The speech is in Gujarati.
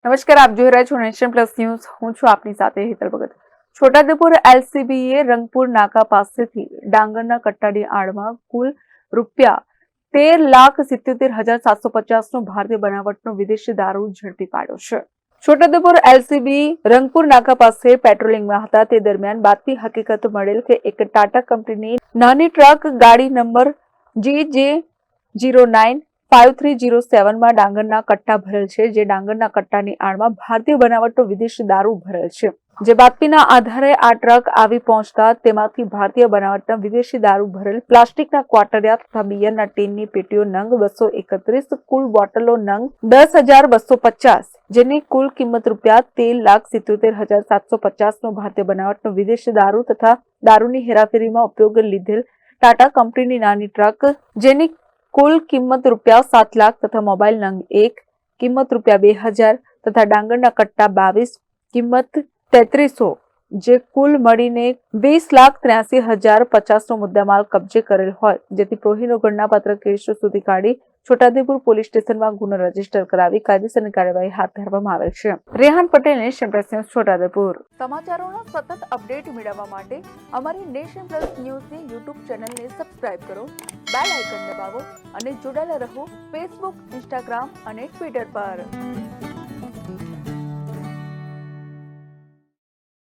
નમસ્કાર, આપ જોઈ રહ્યા છો નેશન પ્લસ ન્યૂઝ. હું છું આપની સાથે હેતલ ભગત. છોટાઉદેપુર એલસીબીએ રંગપુર નાકા પાસેથી ડાંગરના કટ્ટાની આડમાં કુલ ₹13,77,750નો ભારતીય બનાવટનો વિદેશી દારૂ ઝડપી પાડ્યો છે. છોટાઉદેપુર એલસીબી રંગપુર નાકા પાસે પેટ્રોલિંગમાં હતા તે દરમિયાન બાતમી હકીકત મળેલ કે એક ટાટા કંપનીની નાની ટ્રક ગાડી નંબર GJ095307માં ડાંગરના કટ્ટા ભરેલ છે, જે ડાંગરના કટ્ટાની આડમાં ભારતીય બનાવટનો વિદેશી દારૂ ભરેલ છે. જે બાતમીના આધારે આ ટ્રક આવી પહોંચતા તેમાંથી ભારતીય બનાવટના વિદેશી દારૂ ભરેલ પ્લાસ્ટિકના ક્વાટરિયા તથા બિયરના ટીનની પેટીઓ નંગ 231, કુલ બોટલો નંગ 10,250, જેની કુલ કિંમત ₹13,77,750નો ભારતીય બનાવટનો વિદેશી દારૂ તથા દારૂની હેરાફેરીમાં ઉપયોગ લીધેલ ટાટા કંપનીની નાની ટ્રક, જેની કુલ કિંમત ₹7 લાખ તથા મોબાઈલ નંગ 1, કિંમત ₹2,000 તથા ડાંગરના કટ્ટા 22, કિંમત 3300, જે કુલ મળીને ₹20,83,050નો મુદ્દામાલ કબજે કરેલ હોય, જેથી પ્રોહીનો ગણનાપાત્ર કેસ સુધી કાઢી છોટાઉદેપુર પોલીસ સ્ટેશનમાં ગુનો રજીસ્ટર કરાવી કાયદેસરની કાર્યવાહી હાથ ધરવામાં આવેલ છે. Rehan Patel, Nation Plus News, Chhota Udepur. સમાચારોના સતત અપડેટ મેળવવા માટે અમારી નેશન પ્લસ ન્યૂઝની યુટ્યુબ ચેનલને સબસ્ક્રાઇબ કરો, બેલ આઇકન દબાવો અને જોડાયેલા રહો ફેસબુક, ઇન્સ્ટાગ્રામ અને ટ્વિટર પર.